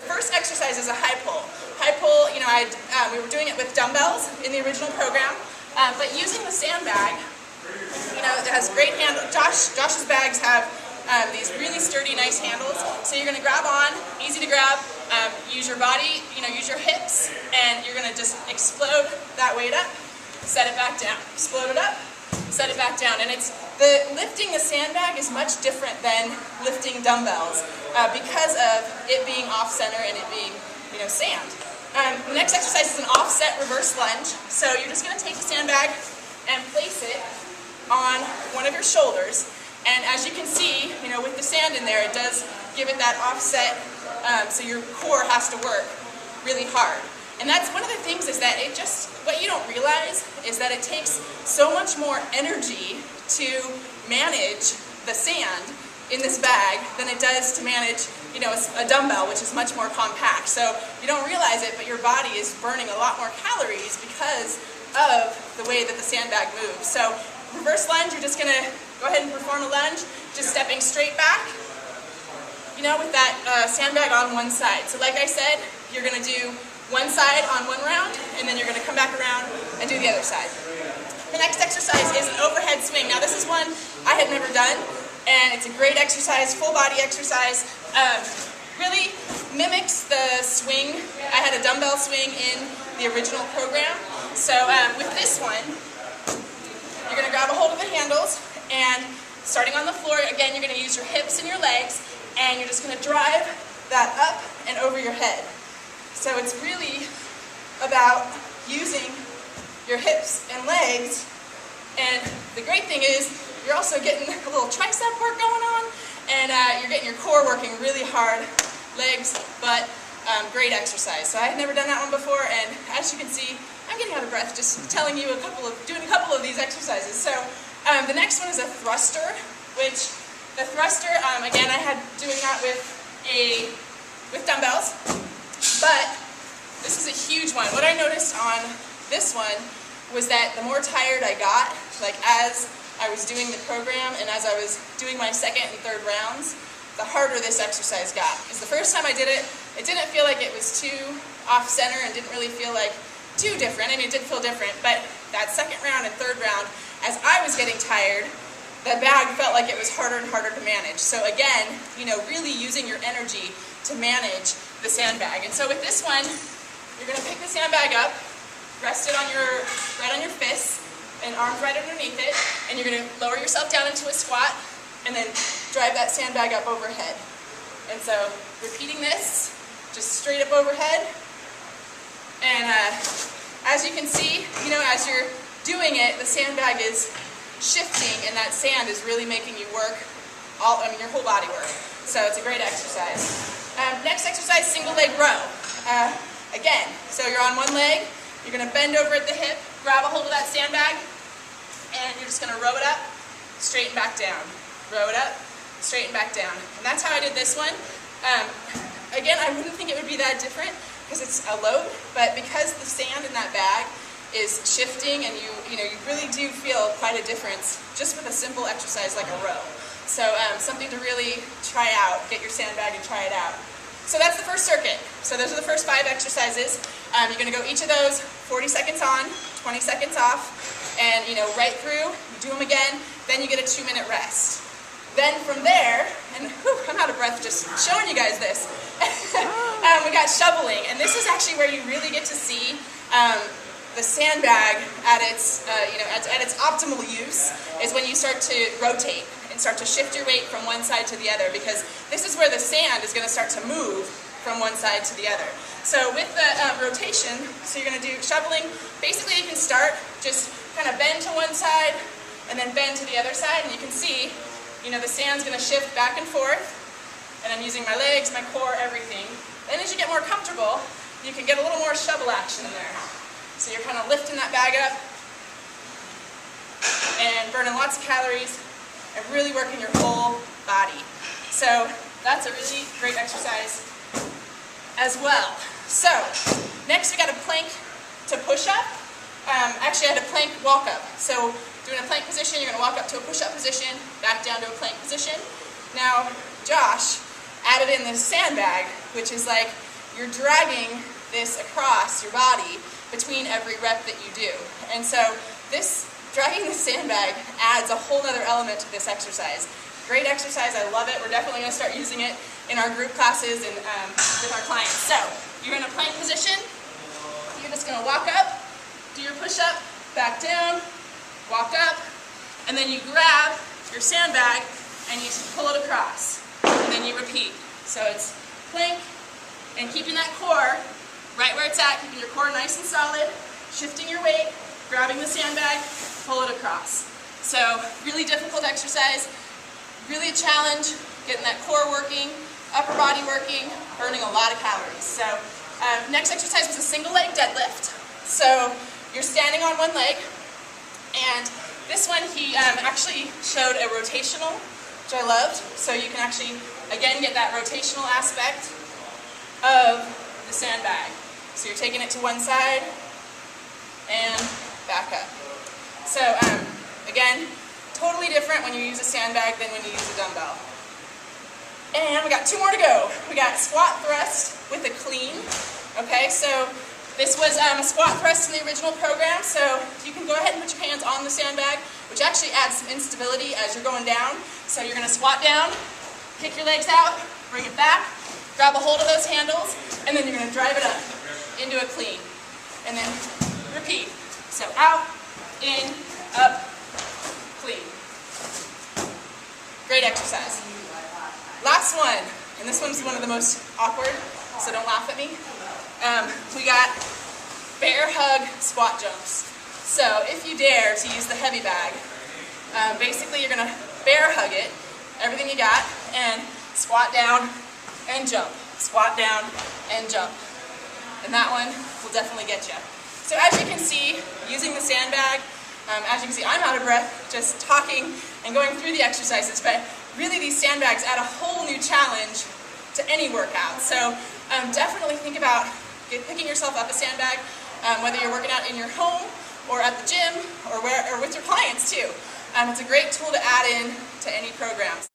The first exercise is a high pull. High pull, we were doing it with dumbbells in the original program, but using the sandbag, it has great handle. Josh's bags have these really sturdy, nice handles. So you're going to grab on, easy to grab, use your body, use your hips, and you're going to just explode that weight up, set it back down, explode it up, set it back down. And lifting the sandbag is much different than lifting dumbbells because of it being off-center and it being, sand. The next exercise is an offset reverse lunge. So you're just going to take the sandbag and place it on one of your shoulders. And as you can see, with the sand in there, it does give it that offset, so your core has to work really hard. And that's one of the things is that what you don't realize is that it takes so much more energy to manage the sand in this bag than it does to manage, a dumbbell, which is much more compact. So you don't realize it, but your body is burning a lot more calories because of the way that the sandbag moves. So reverse lunge, you're just going to go ahead and perform a lunge, just stepping straight back, with that sandbag on one side. So like I said, you're going to do one side on one round, and then you're going to come back around and do the other side. The next exercise is an overhead swing. Now this is one I had never done, and it's a great exercise, full body exercise. Really mimics the swing. I had a dumbbell swing in the original program. So with this one, you're going to grab a hold of the handles, and starting on the floor, again, you're going to use your hips and your legs, and you're just going to drive that up and over your head. So it's really about using your hips and legs, and the great thing is you're also getting a little tricep work going on, and you're getting your core working really hard, legs, butt, great exercise. So I had never done that one before, and as you can see, I'm getting out of breath just telling you doing a couple of these exercises. So the next one is a thruster, which the thruster, again, I had doing that with dumbbells, but this is a huge one. What I noticed on this one was that the more tired I got, like as I was doing the program and as I was doing my second and third rounds, the harder this exercise got. Because the first time I did it, it didn't feel like it was too off-center and didn't really feel like too different. I mean, it did feel different, but that second round and third round, as I was getting tired, the bag felt like it was harder and harder to manage. So again, really using your energy to manage the sandbag. And so with this one, you're going to pick the sandbag up, rest it right on your fists, and arms right underneath it, and you're going to lower yourself down into a squat, and then drive that sandbag up overhead. And so repeating this, just straight up overhead. And as you can see, as you're doing it, the sandbag is shifting, and that sand is really making you work your whole body work. So it's a great exercise. Next exercise, single leg row. Again, so you're on one leg, you're going to bend over at the hip, grab a hold of that sandbag, and you're just going to row it up, straighten back down. Row it up, straighten back down. And that's how I did this one. Again, I wouldn't think it would be that different because it's a load, but because the sand in that bag is shifting, and you really do feel quite a difference just with a simple exercise like a row. So something to really try out. Get your sandbag and try it out. So that's the first circuit. So those are the first 5 exercises. You're going to go each of those 40 seconds on, 20 seconds off, and right through. You do them again. Then you get a 2-minute rest. Then from there, and I'm out of breath just showing you guys this. We got shoveling, and this is actually where you really get to see the sandbag at its optimal use is when you start to rotate and start to shift your weight from one side to the other, because this is where the sand is going to start to move from one side to the other. So with the rotation, so you're going to do shoveling. Basically, you can start just kind of bend to one side and then bend to the other side, and you can see, the sand's going to shift back and forth, and I'm using my legs, my core, everything. Then as you get more comfortable, you can get a little more shovel action in there. So you're kind of lifting that bag up and burning lots of calories and really working your whole body. So that's a really great exercise as well. So next we got a plank to push up. Actually I had a plank walk up. So doing a plank position, you're going to walk up to a push up position, back down to a plank position. Now Josh added in this sandbag, which is like you're dragging this across your body between every rep that you do. And so this dragging the sandbag adds a whole other element to this exercise. Great exercise, I love it. We're definitely going to start using it in our group classes and with our clients. So you're in a plank position. You're just going to walk up, do your push-up, back down, walk up, and then you grab your sandbag and you pull it across. And then you repeat. So it's plank and keeping that core right where it's at, keeping your core nice and solid, shifting your weight, grabbing the sandbag, pull it across. So really difficult exercise, really a challenge, getting that core working, upper body working, burning a lot of calories. So next exercise was a single leg deadlift. So you're standing on one leg, and this one he actually showed a rotational, which I loved. So you can actually, again, get that rotational aspect of the sandbag. So you're taking it to one side and back up. So again, totally different when you use a sandbag than when you use a dumbbell. And we got 2 more to go. We got squat thrust with a clean. Okay, so this was a squat thrust in the original program, so you can go ahead and put your hands on the sandbag, which actually adds some instability as you're going down. So you're going to squat down, kick your legs out, bring it back, grab a hold of those handles, and then you're going to drive it up into a clean. And then repeat. So out, in, up, clean. Great exercise. Last one, and this one's one of the most awkward, so don't laugh at me. We got bear hug squat jumps. So if you dare to use the heavy bag, basically you're going to bear hug it, everything you got, and squat down and jump. Squat down and jump. And that one will definitely get you. So as you can see, using the sandbag, as you can see, I'm out of breath just talking and going through the exercises, but really these sandbags add a whole new challenge to any workout. So definitely think about picking yourself up a sandbag, whether you're working out in your home or at the gym or with your clients too. It's a great tool to add in to any programs.